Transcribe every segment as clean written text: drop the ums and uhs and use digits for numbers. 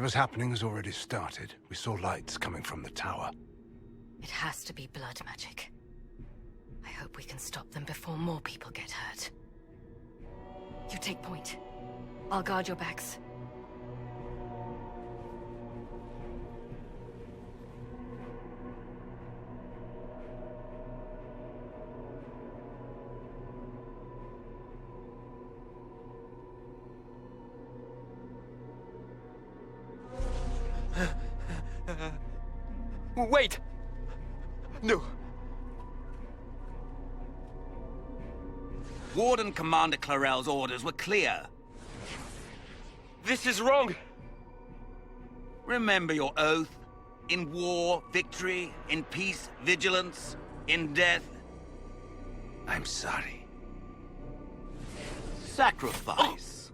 Whatever's happening has already started. We saw lights coming from the tower. It has to be blood magic. I hope we can stop them before more people get hurt. You take point. I'll guard your backs. Wait! No! Warden Commander Clarel's orders were clear. This is wrong! Remember your oath. In war, victory. In peace, vigilance. In death, I'm sorry. Sacrifice.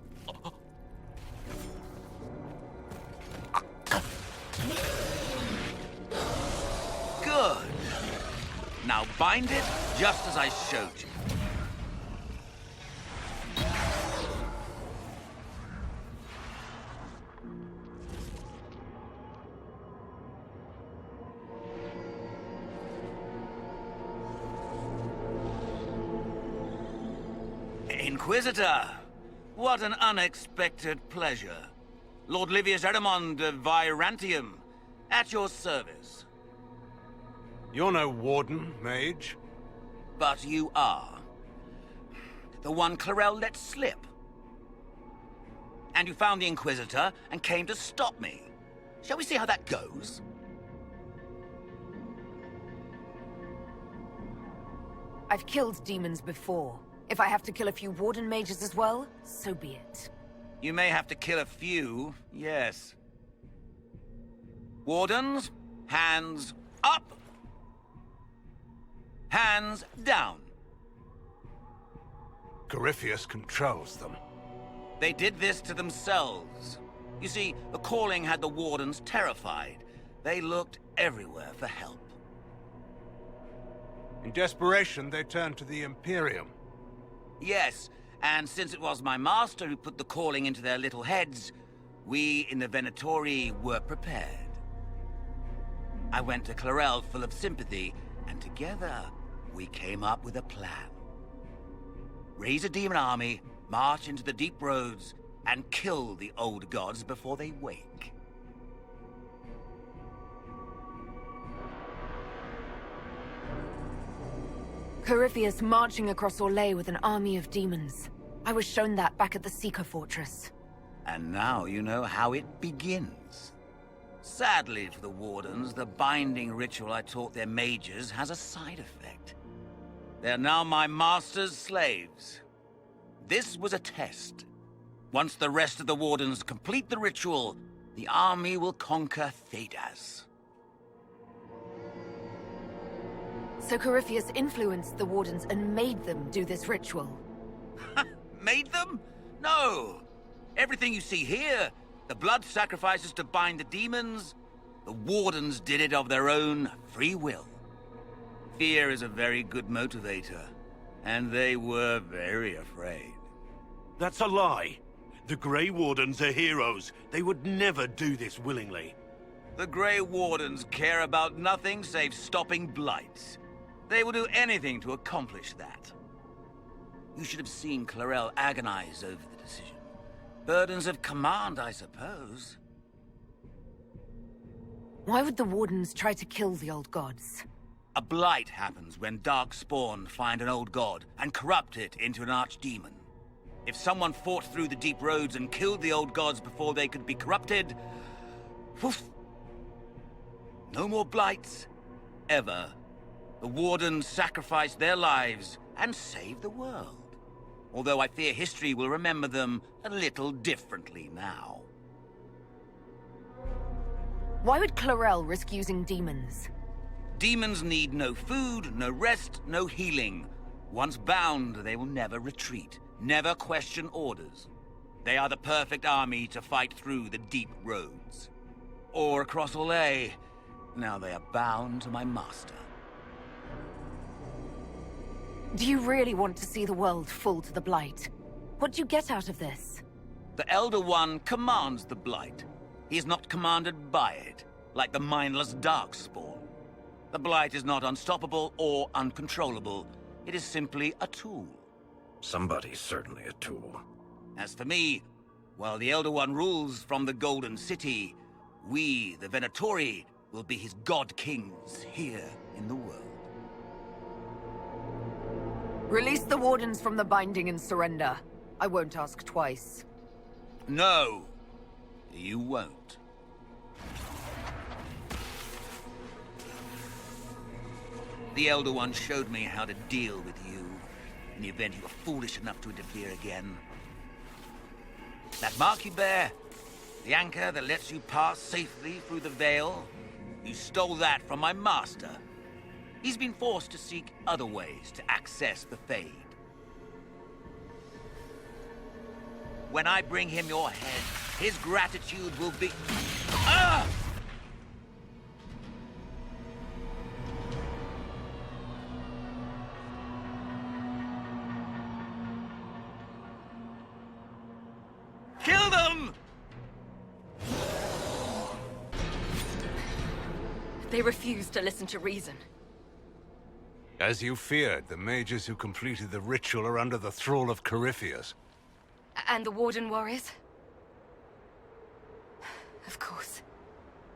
Good. Now bind it just as I showed you. Inquisitor, what an unexpected pleasure. Lord Livius Erimond of Virantium, at your service. You're no warden, mage. But you are. The one Clarel let slip. And you found the Inquisitor and came to stop me. Shall we see how that goes? I've killed demons before. If I have to kill a few Warden mages as well, so be it. You may have to kill a few, yes. Wardens, hands up. Hands down. Corypheus controls them. They did this to themselves. You see, the calling had the Wardens terrified. They looked everywhere for help. In desperation, they turned to the Imperium. Yes, and since it was my master who put the calling into their little heads, we in the Venatori were prepared. I went to Clarel full of sympathy, and together we came up with a plan. Raise a demon army, march into the deep roads, and kill the old gods before they wake. Corypheus marching across Orlais with an army of demons. I was shown that back at the Seeker Fortress. And now you know how it begins. Sadly for the Wardens, the binding ritual I taught their mages has a side effect. They're now my master's slaves. This was a test. Once the rest of the Wardens complete the ritual, the army will conquer Thedas. So Corypheus influenced the Wardens and made them do this ritual. Made them? No! Everything you see here, the blood sacrifices to bind the demons, the Wardens did it of their own free will. Fear is a very good motivator, and they were very afraid. That's a lie. The Grey Wardens are heroes. They would never do this willingly. The Grey Wardens care about nothing save stopping blights. They will do anything to accomplish that. You should have seen Clarel agonize over the decision. Burdens of command, I suppose. Why would the Wardens try to kill the old gods? A blight happens when dark spawn find an old god and corrupt it into an archdemon. If someone fought through the deep roads and killed the old gods before they could be corrupted, woof, no more blights, ever. The Wardens sacrificed their lives and saved the world. Although I fear history will remember them a little differently now. Why would Clarel risk using demons? Demons need no food, no rest, no healing. Once bound, they will never retreat, never question orders. They are the perfect army to fight through the deep roads. Or across Orlais. Now they are bound to my master. Do you really want to see the world fall to the Blight? What do you get out of this? The Elder One commands the Blight. He is not commanded by it, like the mindless Darkspawn. The Blight is not unstoppable or uncontrollable. It is simply a tool. Somebody's certainly a tool. As for me, while the Elder One rules from the Golden City, we, the Venatori, will be his god-kings here in the world. Release the Wardens from the binding and surrender. I won't ask twice. No, you won't. The Elder One showed me how to deal with you, in the event you were foolish enough to interfere again. That mark you bear, the anchor that lets you pass safely through the veil, you stole that from my master. He's been forced to seek other ways to access the Fade. When I bring him your head, his gratitude will be... Ah! Kill them! They refuse to listen to reason. As you feared, the mages who completed the ritual are under the thrall of Corypheus. And the Warden warriors? Of course.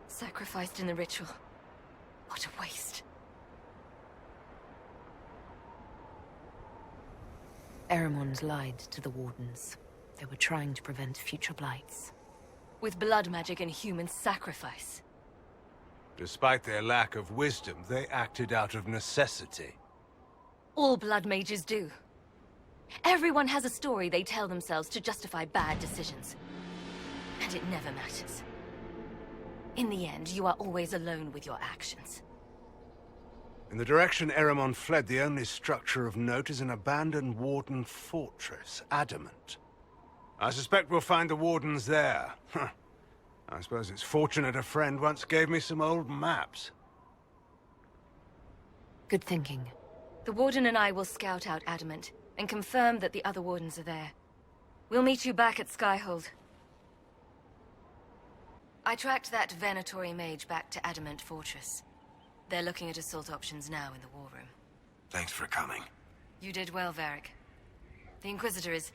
Sacrificed in the ritual. What a waste. Eremon's lied to the Wardens. They were trying to prevent future blights. With blood magic and human sacrifice. Despite their lack of wisdom, they acted out of necessity. All blood mages do. Everyone has a story they tell themselves to justify bad decisions. And it never matters. In the end, you are always alone with your actions. In the direction Eremon fled, the only structure of note is an abandoned Warden fortress, Adamant. I suspect we'll find the Wardens there. I suppose it's fortunate a friend once gave me some old maps. Good thinking. The Warden and I will scout out Adamant, and confirm that the other Wardens are there. We'll meet you back at Skyhold. I tracked that Venatori mage back to Adamant Fortress. They're looking at assault options now in the war room. Thanks for coming. You did well, Varric. The Inquisitor is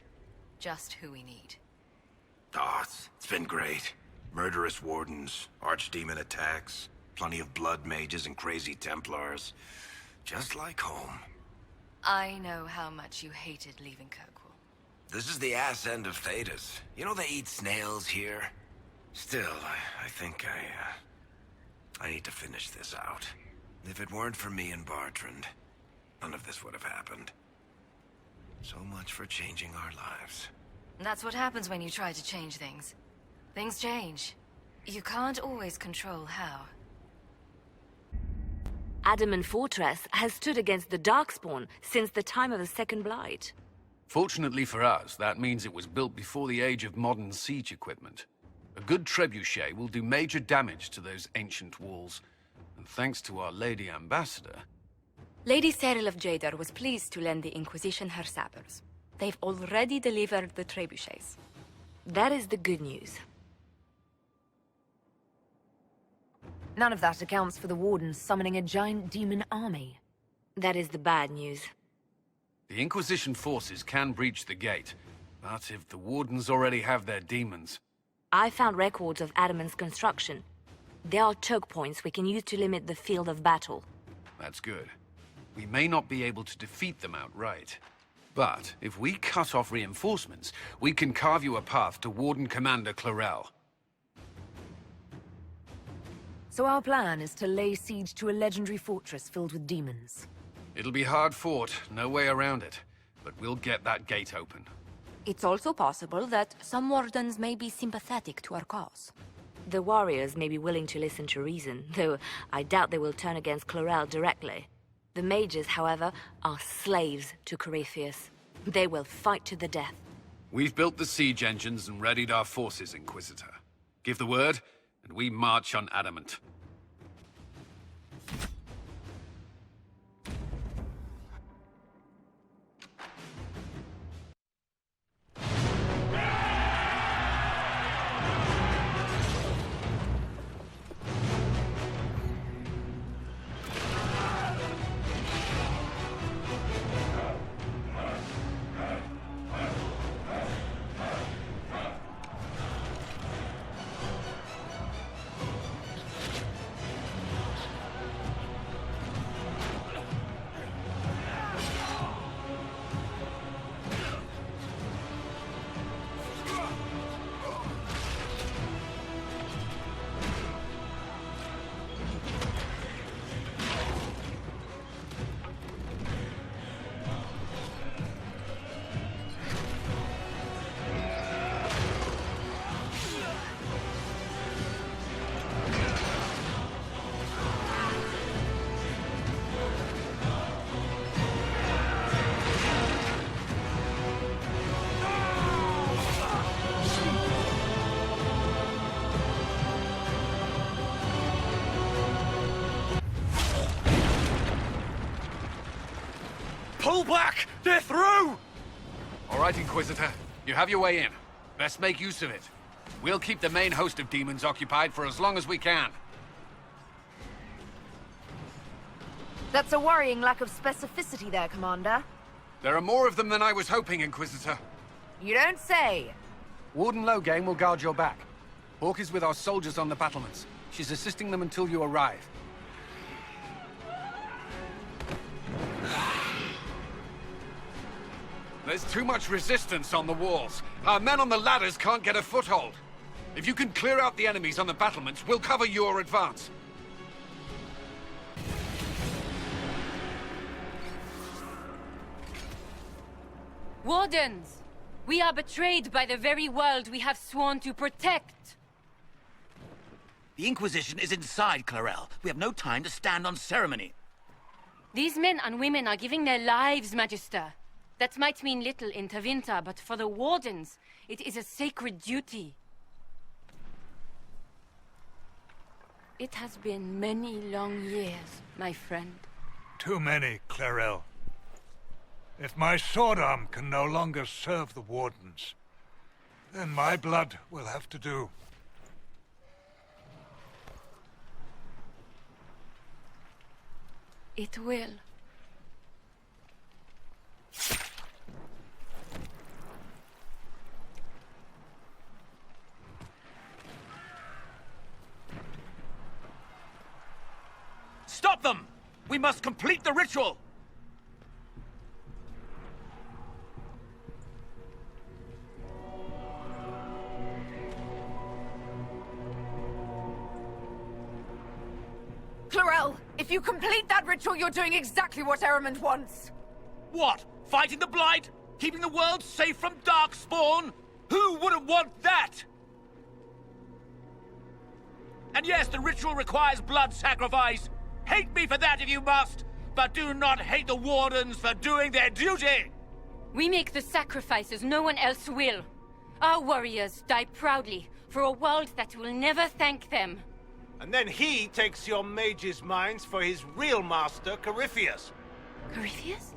just who we need. Oh, it's been great. Murderous Wardens, archdemon attacks, plenty of blood mages and crazy Templars. Just like home. I know how much you hated leaving Kirkwall. This is the ass end of Thedas. You know they eat snails here? Still, I think I need to finish this out. If it weren't for me and Bartrand, none of this would have happened. So much for changing our lives. That's what happens when you try to change things. Things change. You can't always control how. Adamant Fortress has stood against the Darkspawn since the time of the Second Blight. Fortunately for us, that means it was built before the age of modern siege equipment. A good trebuchet will do major damage to those ancient walls. And thanks to our Lady Ambassador... Lady Cyril of Jadar was pleased to lend the Inquisition her sappers. They've already delivered the trebuchets. That is the good news. None of that accounts for the Wardens summoning a giant demon army. That is the bad news. The Inquisition forces can breach the gate, but if the Wardens already have their demons... I found records of Adamant's construction. There are choke points we can use to limit the field of battle. That's good. We may not be able to defeat them outright. But if we cut off reinforcements, we can carve you a path to Warden Commander Clarel. So our plan is to lay siege to a legendary fortress filled with demons. It'll be hard fought, no way around it. But we'll get that gate open. It's also possible that some Wardens may be sympathetic to our cause. The warriors may be willing to listen to reason, though I doubt they will turn against Clarel directly. The mages, however, are slaves to Corypheus. They will fight to the death. We've built the siege engines and readied our forces, Inquisitor. Give the word, and we march on Adamant. Pull back! They're through! All right, Inquisitor. You have your way in. Best make use of it. We'll keep the main host of demons occupied for as long as we can. That's a worrying lack of specificity there, Commander. There are more of them than I was hoping, Inquisitor. You don't say. Warden Loghain will guard your back. Hawk is with our soldiers on the battlements. She's assisting them until you arrive. There's too much resistance on the walls. Our men on the ladders can't get a foothold. If you can clear out the enemies on the battlements, we'll cover your advance. Wardens! We are betrayed by the very world we have sworn to protect! The Inquisition is inside, Clarel. We have no time to stand on ceremony. These men and women are giving their lives, Magister. That might mean little in Tevinter, but for the Wardens, it is a sacred duty. It has been many long years, my friend. Too many, Clarel. If my sword arm can no longer serve the Wardens, then my blood will have to do. It will. Stop them! We must complete the ritual! Clarel, if you complete that ritual, you're doing exactly what Ehrman wants. What? Fighting the Blight? Keeping the world safe from Darkspawn? Who wouldn't want that? And yes, the ritual requires blood sacrifice. Hate me for that if you must, but do not hate the Wardens for doing their duty! We make the sacrifices no one else will. Our warriors die proudly for a world that will never thank them. And then he takes your mage's minds for his real master, Corypheus. Corypheus?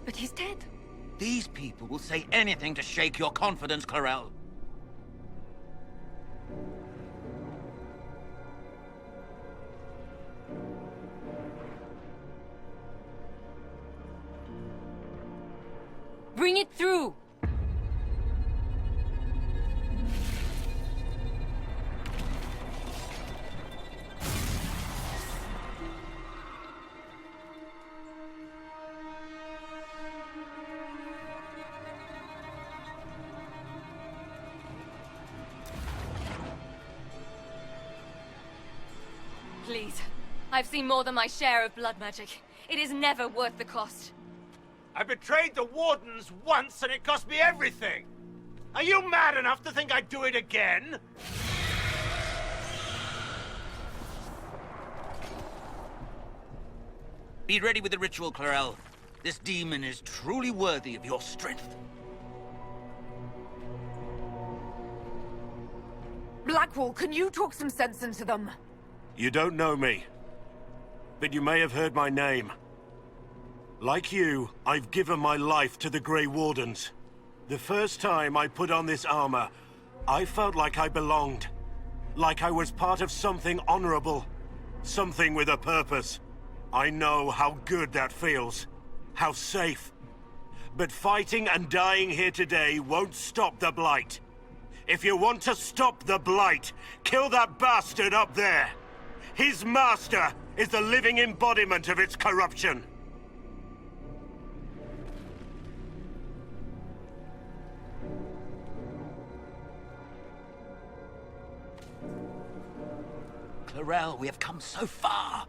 But he's dead. These people will say anything to shake your confidence, Clarel. Bring it through! Please. I've seen more than my share of blood magic. It is never worth the cost. I betrayed the Wardens once and it cost me everything! Are you mad enough to think I'd do it again? Be ready with the ritual, Clarel. This demon is truly worthy of your strength. Blackwall, can you talk some sense into them? You don't know me, but you may have heard my name. Like you, I've given my life to the Grey Wardens. The first time I put on this armor, I felt like I belonged. Like I was part of something honorable. Something with a purpose. I know how good that feels. How safe. But fighting and dying here today won't stop the Blight. If you want to stop the Blight, kill that bastard up there. His master is the living embodiment of its corruption. Clarel, we have come so far.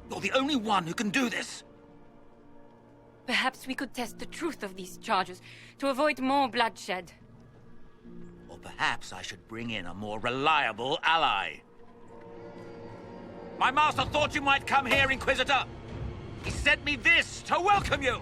You're the only one who can do this. Perhaps we could test the truth of these charges to avoid more bloodshed. Or perhaps I should bring in a more reliable ally. My master thought you might come here, Inquisitor. He sent me this to welcome you.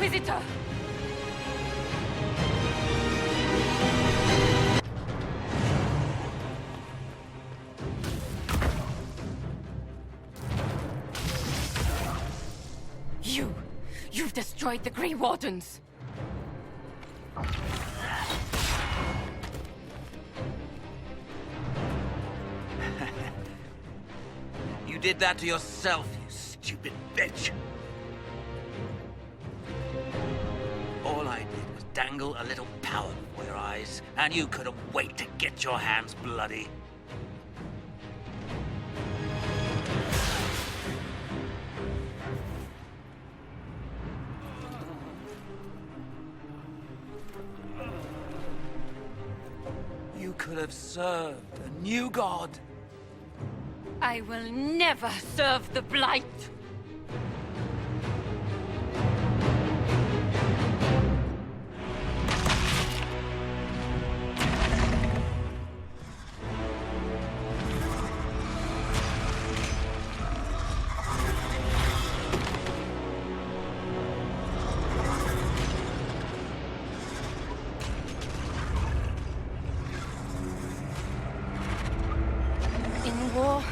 Inquisitor! You've destroyed the Grey Wardens! You did that to yourself, you stupid bitch. All I did was dangle a little power before your eyes, and you couldn't wait to get your hands bloody. You could have served a new god. I will never serve the Blight! In war,